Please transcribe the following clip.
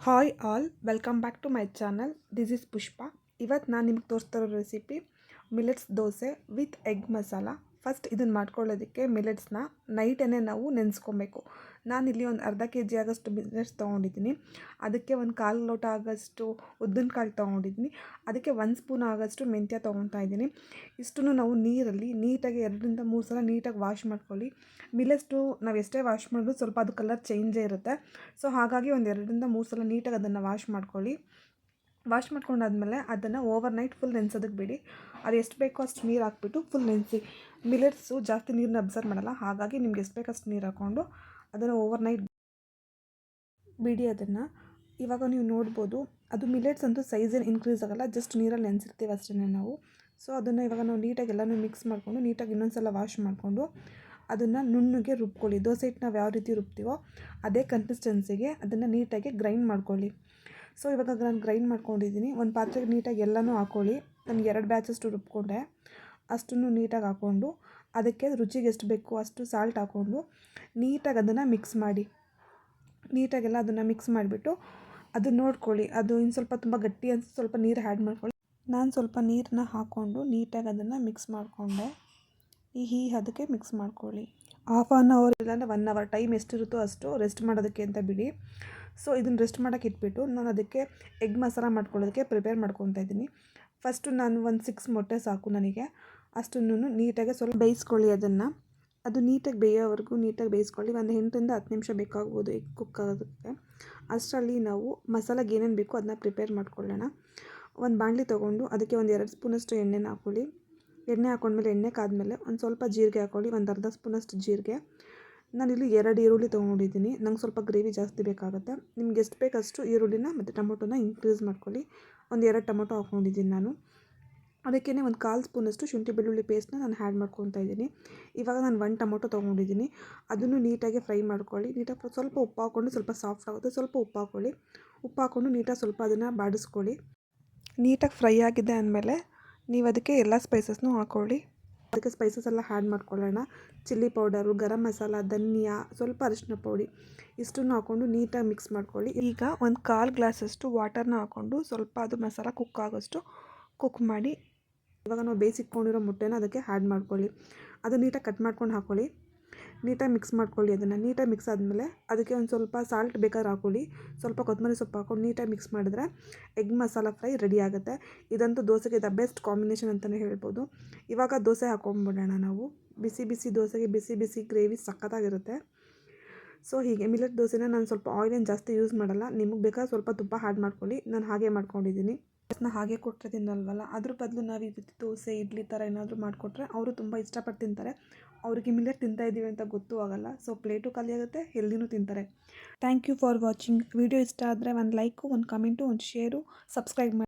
Hi all, welcome back to my channel. This is Pushpa. ಇವತ್ತು ನಾನು ನಿಮಗೆ ತೋರಿಸ್ತಾ ಇರೋ recipe millets dosa with egg masala. First ಇದನ್ನು ಮಾಡ್ಕೊಳ್ಳೋದಕ್ಕೆ ಮಿಲೆಟ್ಸ್ನ ನೈಟೇ ನಾವು ನೆನೆಸ್ಕೊಬೇಕು. ನಾನಿಲ್ಲಿ ಒಂದು ಅರ್ಧ ಕೆ.ಜಿ ಆಗೋಷ್ಟು ಮಿಲೆಟ್ಸ್ ತೊಗೊಂಡಿದ್ದೀನಿ. ಅದಕ್ಕೆ ಒಂದು ಕಾಲು ಲೋಟ ಆಗೋಷ್ಟು ಉದ್ದಿನಕಾಳು ತೊಗೊಂಡಿದ್ದೀನಿ. ಅದಕ್ಕೆ 1 ಸ್ಪೂನ್ ಆಗೋಷ್ಟು ಮೆಂತ್ಯ ತೊಗೊತಾ ಇದ್ದೀನಿ. ಇಷ್ಟನ್ನು ನಾವು ನೀರಲ್ಲಿ ನೀಟಾಗಿ 2-3 ಸಲ ನೀಟಾಗಿ ವಾಶ್ ಮಾಡ್ಕೊಳ್ಳಿ. ಮಿಲೆಟ್ಸು ನಾವು ಎಷ್ಟೇ ವಾಶ್ ಮಾಡಿದ್ರು ಸ್ವಲ್ಪ ಅದು ಕಲರ್ ಚೇಂಜೇ ಇರುತ್ತೆ. ಸೊ ಹಾಗಾಗಿ ಒಂದು 2-3 ಸಲ ನೀಟಾಗಿ ಅದನ್ನು ವಾಶ್ ಮಾಡ್ಕೊಳ್ಳಿ. ವಾಶ್ ಮಾಡ್ಕೊಂಡಾದ್ಮೇಲೆ ಅದನ್ನು ಓವರ್ ನೈಟ್ ಫುಲ್ ನೆನೆಸೋದಕ್ಕೆ ಬಿಡಿ. ಅದು ಎಷ್ಟು ಬೇಕೋ ಅಷ್ಟು ನೀರು ಹಾಕ್ಬಿಟ್ಟು ಫುಲ್ ನೆನೆಸಿ. ಮಿಲೆಟ್ಸು ಜಾಸ್ತಿ ನೀರನ್ನ ಅಬ್ಸರ್ವ್ ಮಾಡಲ್ಲ, ಹಾಗಾಗಿ ನಿಮ್ಗೆ ಎಷ್ಟು ಬೇಕಷ್ಟು ನೀರು ಹಾಕ್ಕೊಂಡು ಅದನ್ನು ಓವರ್ ನೈಟ್ ಬಿಡಿ. ಅದನ್ನು ಇವಾಗ ನೀವು ನೋಡ್ಬೋದು, ಅದು ಮಿಲೆಟ್ಸ್ ಅಂತೂ ಸೈಜ್ ಏನು ಇನ್ಕ್ರೀಸ್ ಆಗೋಲ್ಲ, ಜಸ್ಟ್ ನೀರಲ್ಲಿ ನೆನೆಸಿರ್ತೀವಿ ಅಷ್ಟೇ ನಾವು. ಸೊ ಅದನ್ನು ಇವಾಗ ನಾವು ನೀಟಾಗಿ ಎಲ್ಲನೂ ಮಿಕ್ಸ್ ಮಾಡಿಕೊಂಡು ನೀಟಾಗಿ ಇನ್ನೊಂದು ಸಲ ವಾಶ್ ಮಾಡಿಕೊಂಡು ಅದನ್ನು ನುಣ್ಣಗೆ ರುಬ್ಕೊಳ್ಳಿ. ದೋಸೆ ಹಿಟ್ಟು ನಾವು ಯಾವ ರೀತಿ ರುಬ್ತೀವೋ ಅದೇ ಕನ್ಸಿಸ್ಟೆನ್ಸಿಗೆ ಅದನ್ನು ನೀಟಾಗಿ ಗ್ರೈಂಡ್ ಮಾಡ್ಕೊಳ್ಳಿ. ಸೊ ಇವಾಗ ನಾನು ಗ್ರೈಂಡ್ ಮಾಡ್ಕೊಂಡಿದ್ದೀನಿ. ಒಂದು ಪಾತ್ರೆಗೆ ನೀಟಾಗಿ ಎಲ್ಲನೂ ಹಾಕ್ಕೊಳ್ಳಿ. ನಾನು 2 ಬ್ಯಾಚಷ್ಟು ರುಬ್ಕೊಂಡೆ. ಅಷ್ಟನ್ನು ನೀಟಾಗಿ ಹಾಕ್ಕೊಂಡು ಅದಕ್ಕೆ ರುಚಿಗೆ ಎಷ್ಟು ಬೇಕೋ ಅಷ್ಟು ಸಾಲ್ಟ್ ಹಾಕ್ಕೊಂಡು ನೀಟಾಗಿ ಅದನ್ನು ಮಿಕ್ಸ್ ಮಾಡಿ. ನೀಟಾಗೆಲ್ಲ ಅದನ್ನು ಮಿಕ್ಸ್ ಮಾಡಿಬಿಟ್ಟು ಅದು ನೋಡ್ಕೊಳ್ಳಿ, ಅದು ಇನ್ನು ಸ್ವಲ್ಪ ತುಂಬ ಗಟ್ಟಿ ಅನಿಸುತ್ತೆ, ಸ್ವಲ್ಪ ನೀರು ಆ್ಯಡ್ ಮಾಡ್ಕೊಳ್ಳಿ. ನಾನು ಸ್ವಲ್ಪ ನೀರನ್ನ ಹಾಕ್ಕೊಂಡು ನೀಟಾಗಿ ಅದನ್ನು ಮಿಕ್ಸ್ ಮಾಡಿಕೊಂಡೆ. ಅದಕ್ಕೆ ಮಿಕ್ಸ್ ಮಾಡ್ಕೊಳ್ಳಿ. ಹಾಫ್ ಆನ್ ಅವರ್ ಇಲ್ಲಾಂದರೆ 1 ಅವರ್ ಟೈಮ್ ಎಷ್ಟಿರುತ್ತೋ ಅಷ್ಟು ರೆಸ್ಟ್ ಮಾಡೋದಕ್ಕೆ ಅಂತ ಬಿಡಿ. ಸೊ ಇದನ್ನು ರೆಸ್ಟ್ ಮಾಡೋಕ್ಕೆ ಇಟ್ಬಿಟ್ಟು ನಾನು ಅದಕ್ಕೆ ಎಗ್ ಮಸಾಲ ಮಾಡ್ಕೊಳ್ಳೋದಕ್ಕೆ ಪ್ರಿಪೇರ್ ಮಾಡ್ಕೊತಾ ಇದ್ದೀನಿ. ಫಸ್ಟು ನಾನು ಒಂದು 6 ಮೊಟ್ಟೆ ಸಾಕು ನನಗೆ. ಅಷ್ಟನ್ನು ನೀಟಾಗಿ ಸ್ವಲ್ಪ ಬೇಯಿಸ್ಕೊಳ್ಳಿ. ಅದು ನೀಟಾಗಿ ಬೇಯೋವರೆಗೂ ನೀಟಾಗಿ ಬೇಯಿಸ್ಕೊಳ್ಳಿ. ಒಂದು 8-10 ನಿಮಿಷ ಬೇಕಾಗ್ಬೋದು ಎಗ್ ಕುಕ್ ಆಗೋದಕ್ಕೆ. ಅಷ್ಟರಲ್ಲಿ ನಾವು ಮಸಾಲೆಗೆ ಏನೇನು ಬೇಕೋ ಅದನ್ನ ಪ್ರಿಪೇರ್ ಮಾಡ್ಕೊಳ್ಳೋಣ. ಒಂದು ಬಾಣಲಿ ತೊಗೊಂಡು ಅದಕ್ಕೆ ಒಂದು 2 ಸ್ಪೂನಷ್ಟು ಎಣ್ಣೆನ ಹಾಕ್ಕೊಳ್ಳಿ. ಎಣ್ಣೆ ಹಾಕೊಂಡ್ಮೇಲೆ ಎಣ್ಣೆ ಕಾದ್ಮೇಲೆ ಒಂದು ಸ್ವಲ್ಪ ಜೀರಿಗೆ ಹಾಕ್ಕೊಳ್ಳಿ, ಒಂದು ಅರ್ಧ ಸ್ಪೂನಷ್ಟು ಜೀರಿಗೆ. ನಾನಿಲ್ಲಿ 2 ಈರುಳ್ಳಿ ತೊಗೊಂಡಿದ್ದೀನಿ. ನಂಗೆ ಸ್ವಲ್ಪ ಗ್ರೇವಿ ಜಾಸ್ತಿ ಬೇಕಾಗುತ್ತೆ. ನಿಮ್ಗೆ ಎಷ್ಟು ಬೇಕಷ್ಟು ಈರುಳ್ಳಿನ ಮತ್ತು ಟೊಮೊಟೊನ ಇನ್ಕ್ರೀಸ್ ಮಾಡ್ಕೊಳ್ಳಿ. ಒಂದು 2 ಟೊಮೊಟೊ ಹಾಕ್ಕೊಂಡಿದ್ದೀನಿ ನಾನು. ಅದಕ್ಕೇ ಒಂದು 1/4 ಸ್ಪೂನಷ್ಟು ಶುಂಠಿ ಬೆಳ್ಳುಳ್ಳಿ ಪೇಸ್ಟ್ನ ನಾನು ಆ್ಯಡ್ ಮಾಡ್ಕೊತಾ ಇದ್ದೀನಿ. ಇವಾಗ ನಾನು 1 ಟೊಮೊಟೊ ತೊಗೊಂಡಿದ್ದೀನಿ. ಅದನ್ನು ನೀಟಾಗಿ ಫ್ರೈ ಮಾಡ್ಕೊಳ್ಳಿ. ನೀಟಾಗಿ ಸ್ವಲ್ಪ ಉಪ್ಪು ಹಾಕ್ಕೊಂಡು, ಸ್ವಲ್ಪ ಸಾಫ್ಟ್ ಆಗುತ್ತೆ, ಸ್ವಲ್ಪ ಉಪ್ಪು ಹಾಕ್ಕೊಳ್ಳಿ. ಉಪ್ಪು ಹಾಕ್ಕೊಂಡು ನೀಟಾಗಿ ಸ್ವಲ್ಪ ಅದನ್ನು ಬಾಡಿಸ್ಕೊಳ್ಳಿ. ನೀಟಾಗಿ ಫ್ರೈ ಆಗಿದೆ ಅಂದಮೇಲೆ ನೀವು ಅದಕ್ಕೆ ಎಲ್ಲ ಸ್ಪೈಸಸ್ನೂ ಹಾಕ್ಕೊಳ್ಳಿ. ಅದಕ್ಕೆ ಸ್ಪೈಸಸ್ ಎಲ್ಲ ಆ್ಯಡ್ ಮಾಡ್ಕೊಳ್ಳೋಣ. ಚಿಲ್ಲಿ ಪೌಡರು, ಗರಂ ಮಸಾಲ, ಧನಿಯಾ, ಸ್ವಲ್ಪ ಅರಿಶಿನ ಪುಡಿ ಇಷ್ಟನ್ನು ಹಾಕ್ಕೊಂಡು ನೀಟಾಗಿ ಮಿಕ್ಸ್ ಮಾಡ್ಕೊಳ್ಳಿ. ಈಗ ಒಂದು 1/4 ಗ್ಲಾಸಷ್ಟು ವಾಟರ್ನ ಹಾಕ್ಕೊಂಡು ಸ್ವಲ್ಪ ಅದು ಮಸಾಲ ಕುಕ್ ಆಗೋಷ್ಟು ಕುಕ್ ಮಾಡಿ. ಇವಾಗ ನಾವು ಬೇಯಿಸಿಟ್ಕೊಂಡಿರೋ ಮುಟ್ಟೆನ ಅದಕ್ಕೆ ಆ್ಯಡ್ ಮಾಡ್ಕೊಳ್ಳಿ. ಅದು ನೀಟಾಗಿ ಕಟ್ ಮಾಡ್ಕೊಂಡು ಹಾಕ್ಕೊಳ್ಳಿ. ನೀಟಾಗಿ ಮಿಕ್ಸ್ ಮಾಡ್ಕೊಳ್ಳಿ. ಅದನ್ನು ನೀಟಾಗಿ ಮಿಕ್ಸ್ ಆದಮೇಲೆ ಅದಕ್ಕೆ ಒಂದು ಸ್ವಲ್ಪ ಸಾಲ್ಟ್ ಬೇಕಾದ್ರೆ ಹಾಕ್ಕೊಳ್ಳಿ. ಸ್ವಲ್ಪ ಕೊತ್ತಂಬರಿ ಸೊಪ್ಪು ಹಾಕ್ಕೊಂಡು ನೀಟಾಗಿ ಮಿಕ್ಸ್ ಮಾಡಿದ್ರೆ ಎಗ್ ಮಸಾಲ ಫ್ರೈ ರೆಡಿ ಆಗುತ್ತೆ. ಇದಂತೂ ದೋಸೆಗೆ ದ ಬೆಸ್ಟ್ ಕಾಂಬಿನೇಷನ್ ಅಂತಲೇ ಹೇಳ್ಬೋದು. ಇವಾಗ ದೋಸೆ ಹಾಕ್ಕೊಂಡ್ಬಿಡೋಣ ನಾವು. ಬಿಸಿ ಬಿಸಿ ದೋಸೆಗೆ ಬಿಸಿ ಬಿಸಿ ಗ್ರೇವಿ ಸಖತ್ತಾಗಿರುತ್ತೆ. ಸೊ ಹೀಗೆ ಮಿಲೆಟ್ ದೋಸೆನ ನಾನು ಸ್ವಲ್ಪ ಆಯಿಲೇನು ಜಾಸ್ತಿ ಯೂಸ್ ಮಾಡಲ್ಲ. ನಿಮಗೆ ಬೇಕಾದ್ರೆ ಸ್ವಲ್ಪ ತುಪ್ಪ ಆ್ಯಡ್ ಮಾಡ್ಕೊಳ್ಳಿ. ನಾನು ಹಾಗೆ ಮಾಡ್ಕೊಂಡಿದ್ದೀನಿ. ಹಾಗೆ ಕೊಟ್ಟರೆ ತಿನ್ನಲ್ವಲ್ಲ, ಅದ್ರ ಬದಲು ನಾವು ಈ ರೀತಿ ದೋಸೆ, ಇಡ್ಲಿ ಥರ ಏನಾದರೂ ಮಾಡಿಕೊಟ್ರೆ ಅವರು ತುಂಬ ಇಷ್ಟಪಟ್ಟು ತಿಂತಾರೆ. ಅವರಿಗೆ ಮಿಲೆಟ್ ತಿಂತಾ ಇದ್ದೀವಿ ಅಂತ ಗೊತ್ತೂ ಆಗೋಲ್ಲ. ಸೊ ಪ್ಲೇಟು ಖಾಲಿ ಆಗುತ್ತೆ, ಹೆಲ್ದಿನೂ ತಿಂತಾರೆ. Thank you for watching. Video ಇಷ್ಟ ಆದರೆ ಒಂದು ಲೈಕು, ಒಂದು ಕಮೆಂಟು, ಒಂದು ಶೇರು, ಸಬ್ಸ್ಕ್ರೈಬ್ ಮಾಡಿ.